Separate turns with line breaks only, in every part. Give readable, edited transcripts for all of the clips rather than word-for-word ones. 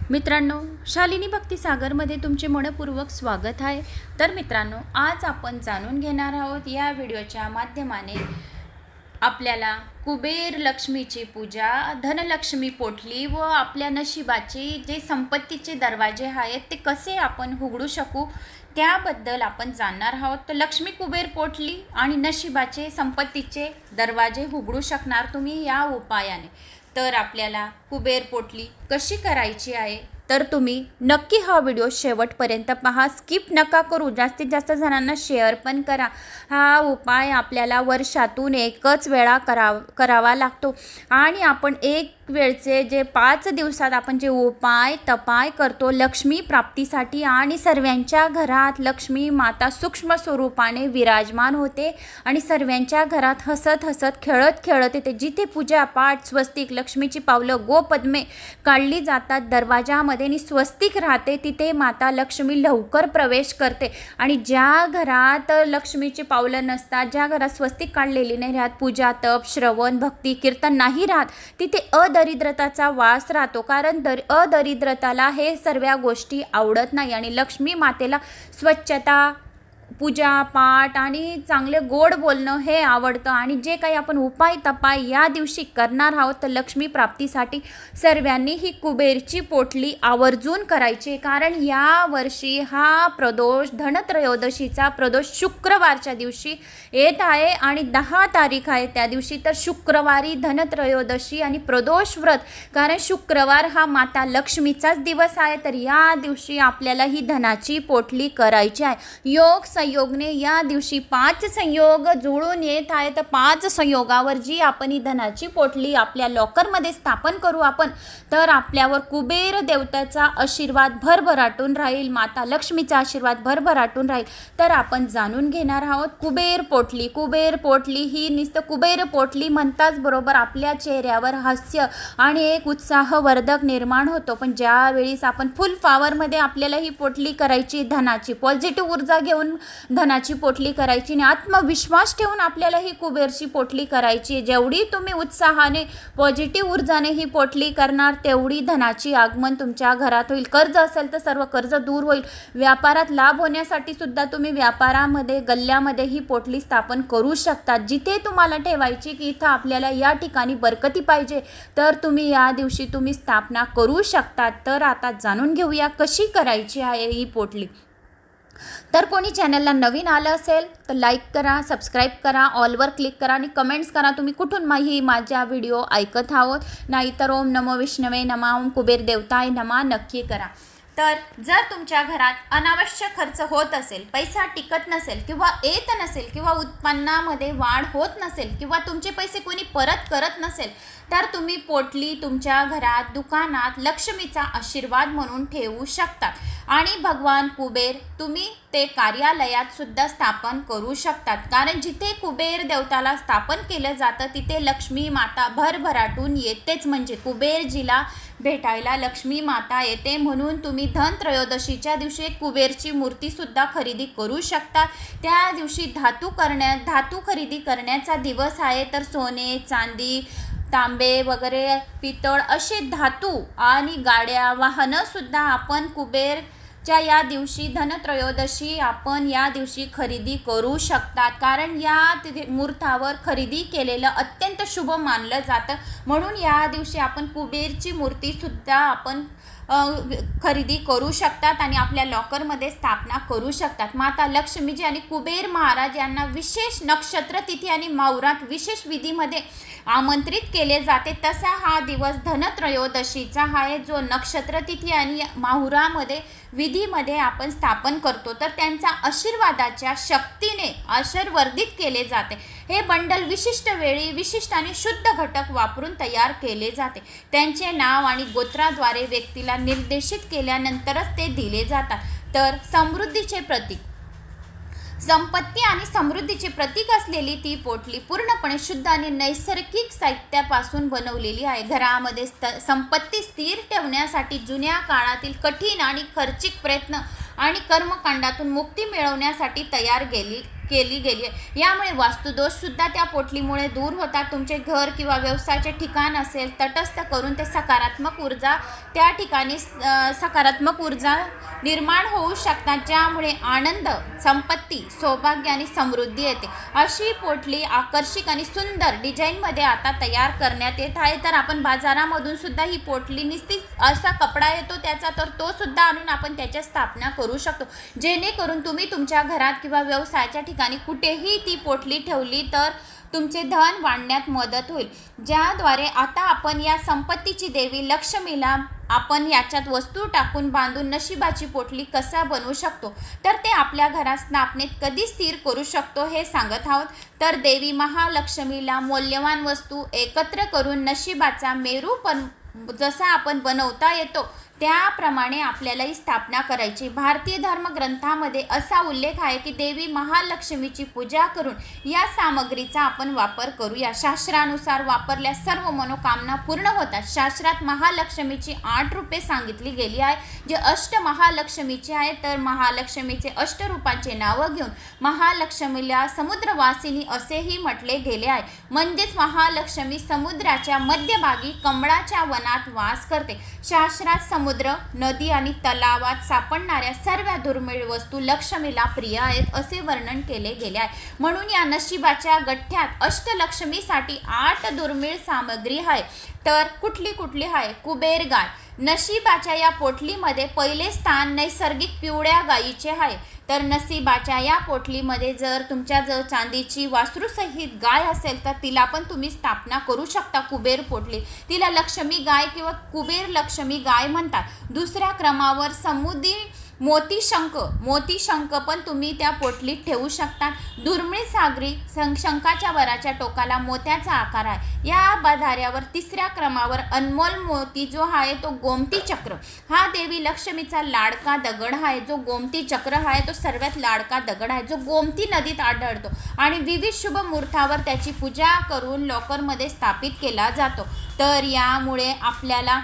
मित्रांनो, शालिनी भक्ती सागरमध्ये तुमचे मनपूर्वक स्वागत आहे। तर मित्रांनो, आज आपण जाणून घेणार आहोत या व्हिडिओच्या माध्यमाने आपल्याला कुबेर लक्ष्मीची पूजा, धनलक्ष्मी पोटली व आपल्या नशिबाचे जे संपत्तीचे दरवाजे आहेत ते कसे आपण उघडू शकू त्याबद्दल आपण जाणणार आहोत। तर लक्ष्मी कुबेर पोटली आणि नशिबाचे संपत्तीचे दरवाजे उघडू शकणार तुम्ही या उपायाने। तर आपल्याला कुबेर पोटली कशी करायची आहे तर तुम्ही नक्की हा व्हिडिओ शेवटपर्यंत पहा, स्किप नका करू, जास्तीत जास्त जणांना शेअर पण करा। हा उपाय आपल्याला वर्षातून एकच वेळा करावा लागतो आणि आपण एक वेळचे जे 5 दिवसात आपण जे उपाय तपाय करतो लक्ष्मी प्राप्तीसाठी आणि सर्वांच्या घरात लक्ष्मी माता सूक्ष्म स्वरूपाने विराजमान होते आणि सर्वांच्या घरात हसत हसत खेळत खेळत येते। जिथे पूजा पाठ स्वस्तिक लक्ष्मीची पावलं गोपद्मे काढली जातात दरवाजामध्ये आणि स्वस्तिक राहते तिथे माता लक्ष्मी लवकर प्रवेश करते आणि ज्या घरात लक्ष्मीची पावलं नसतात, ज्या घरात स्वस्तिक काढलेली नाही राहत, पूजा तप श्रवण भक्ती कीर्तन नाही राहत, तिथे अदरिद्रताचा वास राहतो। कारण अदरिद्रताला हे सर्व गोष्टी आवडत नाही आणि लक्ष्मी मातेला स्वच्छता पूजा पाठ आणि चांगले गोड बोलणं हे आवडतं आणि जे काही आपण उपाय तपाय या दिवशी करणार आहोत तर लक्ष्मी प्राप्तीसाठी सर्वांनी ही कुबेरची पोटली आवर्जून करायची। कारण या वर्षी हा प्रदोष धनत्रयोदशीचा प्रदोष शुक्रवारच्या दिवशी येत आहे आणि 10 तारीख आहे त्या दिवशी। तर शुक्रवारी धनत्रयोदशी आणि प्रदोष व्रत, कारण शुक्रवार हा माता लक्ष्मीचाच दिवस आहे, तर या दिवशी आपल्याला ही धनाची पोटली करायची आहे। योग संयोगने या दिवशी 5 संयोग जुळून येत आहे, तर 5 संयोगावर जी आपण ही धनाची पोटली आपल्या लॉकरमध्ये स्थापन करू आपण, तर आपल्यावर कुबेर देवताचा आशीर्वाद भरभराटून राहील, माता लक्ष्मीचा आशीर्वाद भरभराटून राहील। तर आपण जाणून घेणार आहोत कुबेर पोटली। कुबेर पोटली ही नुसतं कुबेर पोटली म्हणताच बरोबर आपल्या चेहऱ्यावर हास्य आणि एक उत्साहवर्धक निर्माण होतो, पण ज्या वेळेस आपण फुल पॉवरमध्ये आपल्याला ही पोटली करायची, धनाची पॉझिटिव्ह ऊर्जा घेऊन धनाची पोटली करायची आणि आत्मविश्वास ठेवून आपल्याला ही कुबेरची पोटली करायची। जेवढी तुम्ही उत्साहाने पॉझिटिव्ह ऊर्जाने ही पोटली करणार तेवढी धनाची आगमन तुमच्या घरात होईल। कर्ज असेल तर सर्व कर्ज दूर होईल। व्यापारात लाभ होण्यासाठी सुद्धा तुम्ही व्यापारामध्ये गल्ल्यामध्ये ही पोटली स्थापन करू शकता। जिथे तुम्हाला ठेवायची की इथं आपल्याला या ठिकाणी बरकती पाहिजे तर तुम्ही या दिवशी तुम्ही स्थापना करू शकता। तर आता जाणून घेऊया कशी करायची आहे ही पोटली। तर कोणी चॅनलला नवीन आलं असेल तर लाईक करा, सबस्क्राईब करा, ऑलवर क्लिक करा आणि कमेंट्स करा तुम्ही कुठून माझ्या व्हिडिओ ऐकत आहोत। नाहीतर ओम नमो विष्णवे नमः, ओम कुबेर देवताय नमः नक्की करा। तर जर तुमच्या घरात अनावश्यक खर्च होत असेल, पैसा टिकत नसेल किंवा येत नसेल किंवा उत्पन्नामध्ये वाढ होत नसेल किंवा तुमचे पैसे कोणी परत करत नसेल तर तुम्ही पोटली तुमच्या घरात दुकानात लक्ष्मीचा आशीर्वाद म्हणून ठेवू शकता आणि भगवान कुबेर तुम्ही ते कार्यालयात सुद्धा स्थापन करू शकतात। कारण जिथे कुबेर देवताला स्थापन केलं जातं तिथे लक्ष्मी माता भरभराटून येतेच, म्हणजे कुबेरजीला भेटायला लक्ष्मी माता येते। म्हणून तुम्ही धनत्रयोदशीच्या दिवशी कुबेरची मूर्ती सुद्धा खरेदी करू शकता। त्या दिवशी धातू खरेदी करण्याचा दिवस आहे, तर सोने चांदी तांबे वगैरे पितळ असे धातू आणि गाड्या वाहनं सुद्धा आपण कुबेरच्या या दिवशी धनत्रयोदशी आपण या दिवशी खरेदी करू शकतात। कारण या मुहूर्तावर खरेदी केलेलं अत्यंत शुभ मानलं जातं, म्हणून या दिवशी आपण कुबेरची मूर्ती सुद्धा आपण खरेदी करू शकतात आणि आपल्या लॉकरमध्ये स्थापना करू शकतात। माता लक्ष्मीजी आणि कुबेर महाराज यांना विशेष नक्षत्र तिथी आणि माहुरात विशेष विधीमध्ये आमंत्रित केले जाते। तसा हा दिवस धनत्रयोदशीचा आहे जो नक्षत्र तिथी आणि माहुरामध्ये विधीमध्ये आपण स्थापन करतो, तर त्यांच्या आशीर्वादाच्या शक्तीने आशीर्वर्धित केले जाते। हे बंडल विशिष्ट वेळी विशिष्ट आणि शुद्ध घटक वापरून तयार केले जाते। त्यांचे नाव आणि गोत्राद्वारे व्यक्तीला निर्देशित केल्यानंतरच ते दिले जातात। तर समृद्धीचे प्रतीक, संपत्ती आणि समृद्धीचे प्रतीक असलेली ती पोटली पूर्णपणे शुद्ध आणि नैसर्गिक साहित्यापासून बनवलेली आहे। घरामध्ये संपत्ती स्थिर ठेवण्यासाठी जुन्या काळातील कठीण आणि खर्चिक प्रयत्न आणि कर्मकांडातून मुक्ती मिळवण्यासाठी तयार केली गेली आहे. यामुळे वास्तुदोषसुद्धा त्या पोटलीमुळे दूर होतात. तुमचे घर किंवा व्यवसायाचे ठिकाण असेल तटस्थ करून ते सकारात्मक ऊर्जा त्या ठिकाणी सकारात्मक ऊर्जा निर्माण होऊ शकतात, ज्यामुळे आनंद, संपत्ती, सौभाग्य आणि समृद्धी येते. अशी पोटली आकर्षक आणि सुंदर डिझाईनमध्ये आता तयार करण्यात येत आहे. तर आपण बाजारामधून सुद्धा ही पोटली नुसतीच असा कपडा येतो त्याचा, तर तो सुद्धा आणून आपण त्याची स्थापना करू शकतो, जेणेकरून तुम्ही तुमच्या घरात किंवा व्यवसायाच्या ठिकाणी कुठेही ती पोटली ठेवली तर तुमचे धन वाढण्यात मदत होईल. ज्याद्वारे आता आपण या संपत्तीची देवी लक्ष्मीला आपण याच्यात वस्तू टाकून बांधून नशिबाची पोटली कसा बनवू शकतो, तर ते आपल्या घरात स्थापनेत कधी स्थिर करू शकतो हे सांगत आहोत. तर देवी महालक्ष्मीला मौल्यवान वस्तू एकत्र करून नशिबाचा मेरू पण जसा आपण बनवता येतो त्याप्रमाणे आपल्याला ही स्थापना करायची. भारतीय धर्मग्रंथामध्ये असा उल्लेख आहे की देवी महालक्ष्मीची पूजा करून या सामग्रीचा आपण वापर करूया. शास्त्रानुसार वापरल्या सर्व मनोकामना पूर्ण होतात. शास्त्रात महालक्ष्मीची 8 रूपे सांगितली गेली आहे, जे अष्ट महालक्ष्मीचे आहे. तर महालक्ष्मीचे अष्टरूपांचे नावं घेऊन महालक्ष्मीला समुद्रवासिनी असेही म्हटले गेले आहे. म्हणजेच महालक्ष्मी समुद्राच्या मध्यभागी कमळाच्या वनात वास करते. शास्त्रात समुद्र, नदी आणि तलावात सापडणाऱ्या सर्व दुर्मिळ वस्तू लक्ष्मीला प्रिय आहेत असे वर्णन केले गेले आहे. म्हणून या नशिबाच्या गठ्ठ्यात अष्टलक्ष्मीसाठी 8 दुर्मिळ सामग्री आहे. तर कुठली आहे? कुबेर गाय. नशिबाच्या या पोटलीमध्ये पहिले स्थान नैसर्गिक पिवळ्या गायीचे आहे. तर नशिबाच्या या पोटलीमध्ये जर तुमच्याजवळ चांदीची वासरूसहित गाय असेल तर तिला पण तुम्ही स्थापना करू शकता. कुबेर पोटली, तिला लक्ष्मी गाय किंवा कुबेर लक्ष्मी गाय म्हणतात. दुसऱ्या क्रमावर समुद्री मोतीशंख पण तुम्ही त्या पोटलीत ठेवू शकता. दुर्मिळ सागरी शंखाच्या वराच्या टोकाला मोत्याचा आकार आहे. या बधाऱ्यावर तिसऱ्या क्रमावर अनमोल मोती जो आहे तो गोमती चक्र. हा देवी लक्ष्मीचा लाडका दगड आहे. जो गोमती चक्र आहे तो सर्वात लाडका दगड आहे, जो गोमती नदीत आढळतो आणि विविध शुभ मुहूर्तावर त्याची पूजा करून लॉकरमध्ये स्थापित केला जातो. तर यामुळे आपल्याला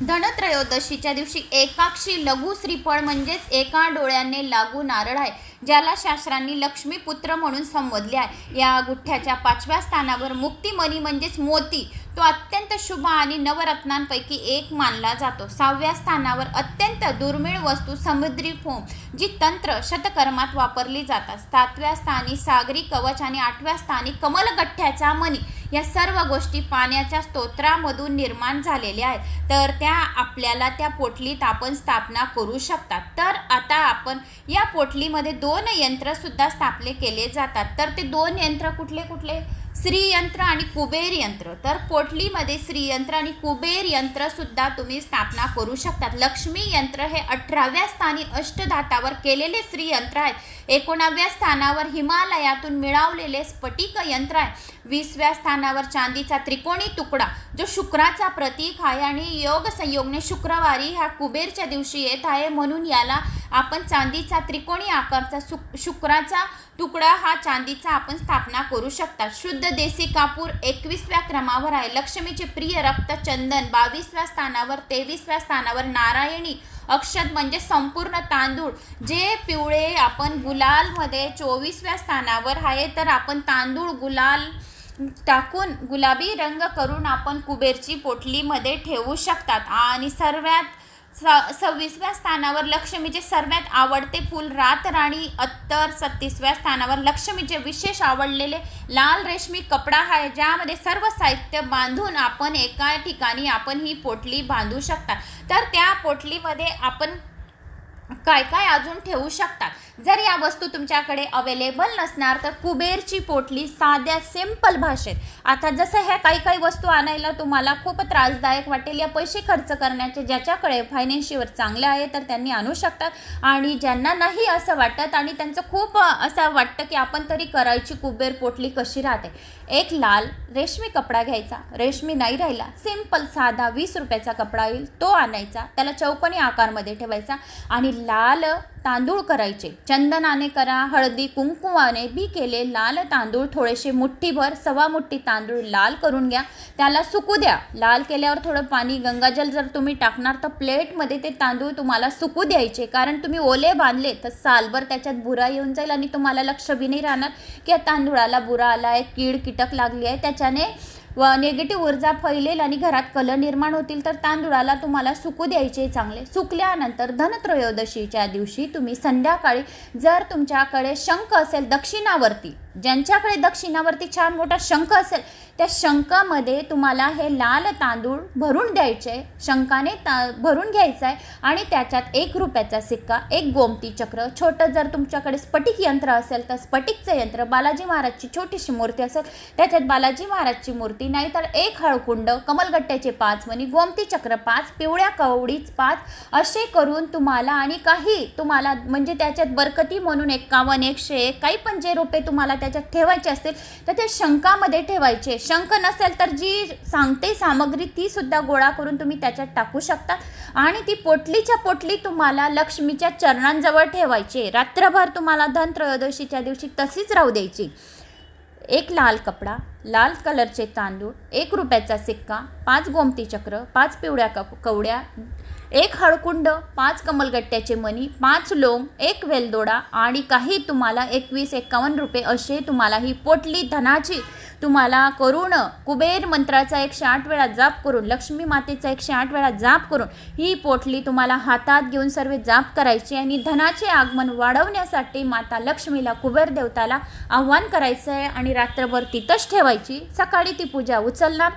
धनत्रयोदशीच्या दिवशी एकाक्षी लघु श्रीफळ म्हणजेच एका डोळ्याने लागू नारळ आहे, ज्याला शास्त्रांनी लक्ष्मीपुत्र म्हणून संबोधले आहे. या गुठ्ठ्याच्या 5व्या स्थानावर मुक्तिमणी म्हणजेच मोती, तो अत्यंत शुभ आणि नवरत्नांपैकी एक मानला जातो. 6व्या स्थानावर अत्यंत दुर्मिळ वस्तू समुद्री फोम, जी तंत्र शतकर्मात वापरली जातात. 7व्या स्थानी सागरी कवच आणि 8व्या स्थानी कमलगठ्ठ्याचा मणी. या सर्व गोष्टी पाण्याच्या स्तोत्रामधून निर्माण झालेल्या आहेत. तर त्या आपल्याला त्या पोटलीत आपण स्थापना करू शकतात. तर आता आपण या पोटलीमध्ये 2 यंत्र सुद्धा स्थापले केले जातात. तर ते 2 यंत्र कुठले? श्रीयंत्र आणि कुबेर यंत्र. तर पोटलीमध्ये श्रीयंत्र आणि कुबेर यंत्र सुद्धा तुम्ही स्थापना करू शकतात. लक्ष्मी यंत्र हे 18व्या स्थानी अष्टधातावर केलेले श्रीयंत्र आहे. 19व्या स्थानावर हिमालयातून मिळवलेले स्फटिक यंत्र आहे. 20व्या स्थानावर चांदीचा त्रिकोणी तुकडा, जो शुक्राचा प्रतीक आहे आणि योग संयोगने शुक्रवारी ह्या कुबेरच्या दिवशी येत आहे, म्हणून याला आपण चांदीचा त्रिकोणी आकारचा शुक्राचा तुकडा हा चांदीचा आपण स्थापना करू शकता. शुद्ध देसी कापूर 21व्या क्रमावर आहे. लक्ष्मीचे प्रिय रक्त चंदन 22व्या स्थानावर. 23व्या स्थानावर नारायणी अक्षत म्हणजे संपूर्ण तांदूळ, जे पिवळे आपण गुलालमध्ये 24व्या स्थानावर आहे. तर आपण तांदूळ गुलाल टाकून गुलाबी रंग करून आपण कुबेरची पोटलीमध्ये ठेवू शकतात. आणि सर्वात 26व्या स्थानावर लक्ष्मीचे सर्वात आवडते फूल रातराणी अत्तर. 37व्या स्थानावर लक्ष्मीचे विशेष आवडलेले लाल रेशमी कपडा आहे, ज्यामध्ये सर्व साहित्य बांधून आपण एका ठिकाणी आपण ही पोटली बांधू शकता. तर त्या पोटलीमध्ये आपण काय अजून ठेवू शकतात. जर या वस्तू तुमच्याकडे अवेलेबल नसणार तर कुबेरची पोटली साध्या सिंपल भाषेत, आता जसं ह्या काही वस्तू आणायला तुम्हाला खूप त्रासदायक वाटेल, या पैसे खर्च करण्याचे ज्याच्याकडे फायनान्शियल चांगले आहे तर त्यांनी आणू शकतात. आणि ज्यांना नाही असं वाटत आणि त्यांचं खूप असं वाटतं की आपण तरी करायची कुबेर पोटली कशी राहते, एक लाल रेशमी कपडा घ्यायचा, रेशमी नाही राहिला सिंपल साधा 20 रुपयाचा कपडा येईल तो आणायचा, त्याला चौकोनी आकारमध्ये ठेवायचा आणि लाल तांदूळ करायचे, चंदनाने करा, हळदी कुंकुवाने बी केले लाल तांदूळ थोडेसे मुठ्ठीभर, सवा मुठ्ठी तांदूळ लाल करून घ्या, त्याला सुकू द्या. लाल केल्यावर थोडं पाणी गंगाजल जर तुम्ही टाकणार तर प्लेटमध्ये ते तांदूळ तुम्हाला सुकू द्यायचे, कारण तुम्ही ओले बांधले तर सालभर त्याच्यात बुरा येऊन जाईल आणि तुम्हाला लक्ष बी नाही राहणार की या तांदूळाला बुरा आला आहे, कीड कीटक लागली आहे, त्याच्याने निगेटिव्ह ऊर्जा फैलेल आणि घरात कलह निर्माण होतील. तर तांदूळाला तुम्हाला सुकू द्यायचे चांगले. सुकल्यानंतर धनत्रयोदशीच्या दिवशी तुम्ही संध्याकाळी जर तुमच्याकडे शंख असेल दक्षिणावर्ती, ज्यांच्याकडे दक्षिणावर्ती छान मोठा शंख असेल त्या शंखामध्ये तुम्हाला हे लाल तांदूळ भरून द्यायचे, शंखाने भरून घ्यायचं आहे आणि त्याच्यात 1 रुपयाचा सिक्का, 1 गोमती चक्र, छोटं जर तुमच्याकडे स्फटिक यंत्र असेल तर स्फटिकचं यंत्र, बालाजी महाराजची छोटीशी मूर्ती असेल त्याच्यात बालाजी महाराजची मूर्ती, नाहीतर 1 हळकुंड, कमलगट्ट्याचे 5 मणी, गोमती चक्र 5, पिवळ्या कवडीच 5 असे करून तुम्हाला आणि काही तुम्हाला म्हणजे त्याच्यात बरकती म्हणून 51, 101 काही पण जे रुपये तुम्हाला त्याच्यात ठेवायचे असतील तर ते शंखामध्ये ठेवायचे. शंख नसेल तर जी सांगते सामग्री ती सुद्धा गोळा करून तुम्ही त्याच्यात टाकू शकता आणि ती पोटलीच्या पोटली तुम्हाला लक्ष्मीच्या चरणांजवळ ठेवायची. रात्रभर तुम्हाला धनत्रयोदशीच्या दिवशी तशीच राहू द्यायची. 1 लाल कपडा, लाल कलरचे तांदूळ, 1 रुपयाचा सिक्का, 5 गोमती चक्र, 5 पिवळ्या कवड्या, 1 हळकुंड, 5 कमलगट्ट्याचे मणी, 5 लोंग, 1 वेलदोडा आणि काही तुम्हाला 21-51 रुपये असे तुम्हाला ही पोटली धनाची तुम्हाला करून कुबेर मंत्राचा 108 वेळा जाप करून, लक्ष्मी मातेचा 108 वेळा जाप करून ही पोटली तुम्हाला हातात घेऊन सर्व जाप करायची आणि धनाचे आगमन वाढवण्यासाठी माता लक्ष्मीला कुबेर देवताला आव्हान करायचं आहे आणि रात्रभर तिथंच ठेवायची. सकाळी ती पूजा उचलणार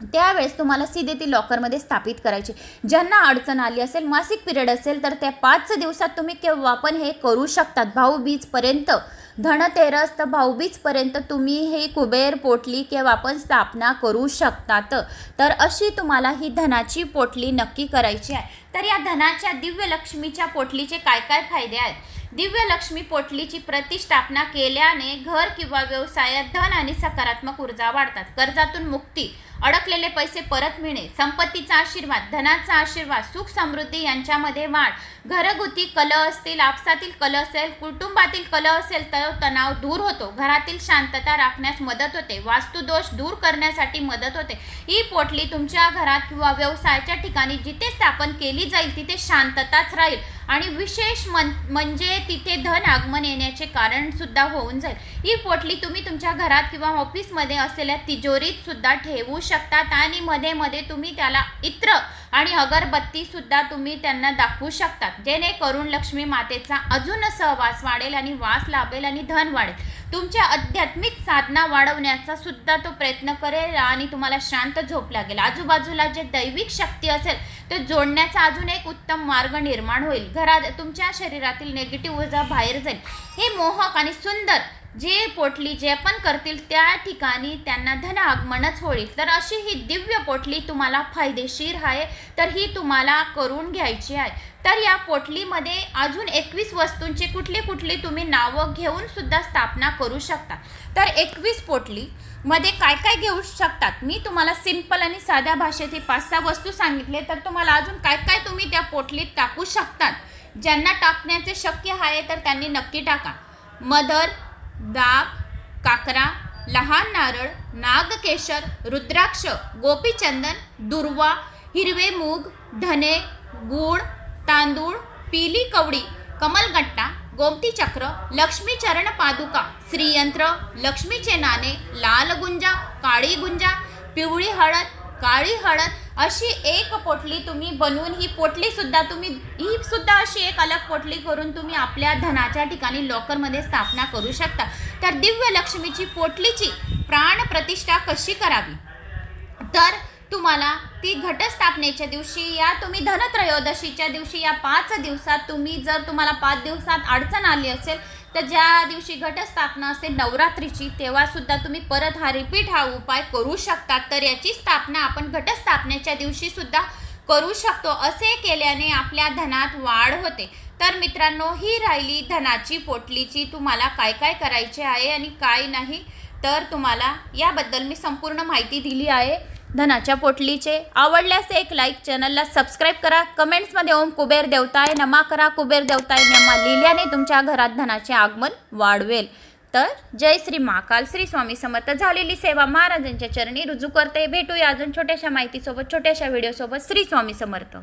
त्यावेळेस तुम्हाला सीधे ती लॉकरमध्ये स्थापित करायची. ज्यांना अडचण आली असेल, मासिक पिरियड असेल तर त्या 5 दिवसात तुम्ही केव्हा पण हे करू शकतात. भाऊबीजपर्यंत, धनतेरस तर भाऊबीजपर्यंत तुम्ही हे कुबेर पोटली केव्हा पण स्थापना करू शकतात. तर अशी तुम्हाला ही धनाची पोटली नक्की करायची आहे. तर या धनाच्या दिव्य लक्ष्मीच्या पोटलीचे काय काय फायदे आहेत? दिव्य लक्ष्मी पोटलीची प्रतिष्ठापना केल्याने घर किंवा व्यवसायात धन आणि सकारात्मक ऊर्जा वाढतात. कर्जातून मुक्ती, अडकलेले पैसे परत मिळणे, संपत्तीचा आशीर्वाद, धनाचा आशीर्वाद, सुख समृद्धी यांच्यामध्ये वाढ, घरगुती कलह असतील, आपसातील कलह असेल, कुटुंबातील कलह असेल तर तणाव दूर होतो, घरातील शांतता राखण्यास मदत होते, वास्तुदोष दूर करण्यासाठी मदत होते. ही पोटली तुमच्या घरात किंवा व्यवसायाच्या ठिकाणी जिथे स्थापन केली जाईल तिथे शांतताच राहील आणि विशेष म्हणजे तिथे धन आगमन येण्याचे कारण सुद्धा होऊन जाईल. ही पोटली तुम्ही तुमच्या घरात किंवा ऑफिसमध्ये असलेल्या तिजोरीत सुद्धा ठेवू शकतात आणि मध्ये मध्ये तुम्ही त्याला इत्र आणि अगरबत्ती सुद्धा तुम्ही त्यांना दाखवू शकतात, जेणेकरून लक्ष्मी मातेचा अजून सहवास वाढेल आणि वास लाभेल आणि धन वाढेल. तुमच्या आध्यात्मिक साधना वाढवण्याचा सुद्धा तो प्रयत्न करेल आणि तुम्हाला शांत झोप लागेल. आजूबाजूला जे दैविक शक्ती असेल ते जोडण्याचा अजून एक उत्तम मार्ग निर्माण होईल. घरात तुमच्या शरीरातील निगेटिव्ह ऊर्जा बाहेर जाईल. हे मोहक आणि सुंदर जे पोटली जे पण करतील त्या ठिकाणी त्यांना धन आगमनच होईल. तर अशी ही दिव्य पोटली तुम्हाला फायदेशीर आहे, तर ही तुम्हाला करून घ्यायची आहे. तर या पोटलीमध्ये अजून 21 वस्तूंची कुठली तुम्ही नावं घेऊन सुद्धा स्थापना करू शकता. तर 21 पोटली मध्ये काय काय घेऊ शकतात मी तुम्हाला सिंपल आणि साध्या भाषेत 5-6 वस्तू सांगितले. तर तुम्हाला अजून काय काय तुम्ही त्या पोटलीत टाकू शकतात. ज्यांना टाकण्याचे शक्य आहे तर त्यांनी नक्की टाका. मधर, दाब, काकरा, लहान नारळ, नागकेशर, रुद्राक्ष, गोपीचंदन, दुर्वा, हिरवे मूग, धने, गूळ, तांदूळ, पीली कवडी, कमलगट्टा, गोमती चक्र, लक्ष्मी चरण पादुका, श्रीयंत्र, लक्ष्मीचे नाणे, लाल गुंजा, काळी गुंजा, पिवळी हळद, काळी हळद अशी एक पोटली तुम्ही बनवून ही सुद्धा अशी एक अलग पोटली करून तुम्ही आपल्या धनाच्या ठिकाणी लॉकरमध्ये स्थापना करू शकता. तर दिव्य लक्ष्मीची पोटलीची प्राण प्रतिष्ठा कशी करावी, तर तुम्हाला ती घटस्थापनेच्या दिवशी या तुम्ही धनत्रयोदशीच्या दिवशी या 5 दिवसात तुम्हाला 5 दिवसात अडचण आली असेल तर ज्या दिवशी घटस्थापना असते नवरात्रीची तेव्हा सुद्धा तुम्ही परत हा उपाय करू शकता. तर याची स्थापना आपण घटस्थापनेच्या दिवशी सुद्धा करू शकतो. असे केल्याने आपल्या धनात वाढ होते. तर मित्रांनो, ही राहिली धनाची पोटलीची तुम्हाला काय काय करायचे आहे आणि काय नाही. तर तुम्हाला याबद्दल मी संपूर्ण माहिती दिली आहे धनाच्या पोटलीचे. आवडल्यास एक लाईक, चॅनलला सबस्क्राईब करा. कमेंट्समध्ये ओम कुबेर देवताय नमा करा. कुबेर देवताय नमा लिहिल्याने तुमच्या घरात धनाचे आगमन वाढवेल. तर जय श्री महाकाल, श्री स्वामी समर्थ. झालेली सेवा महाराजांच्या चरणी रुजू करते. भेटूया अजून छोट्याशा माहितीसोबत, छोट्याशा व्हिडिओसोबत. श्री स्वामी समर्थ.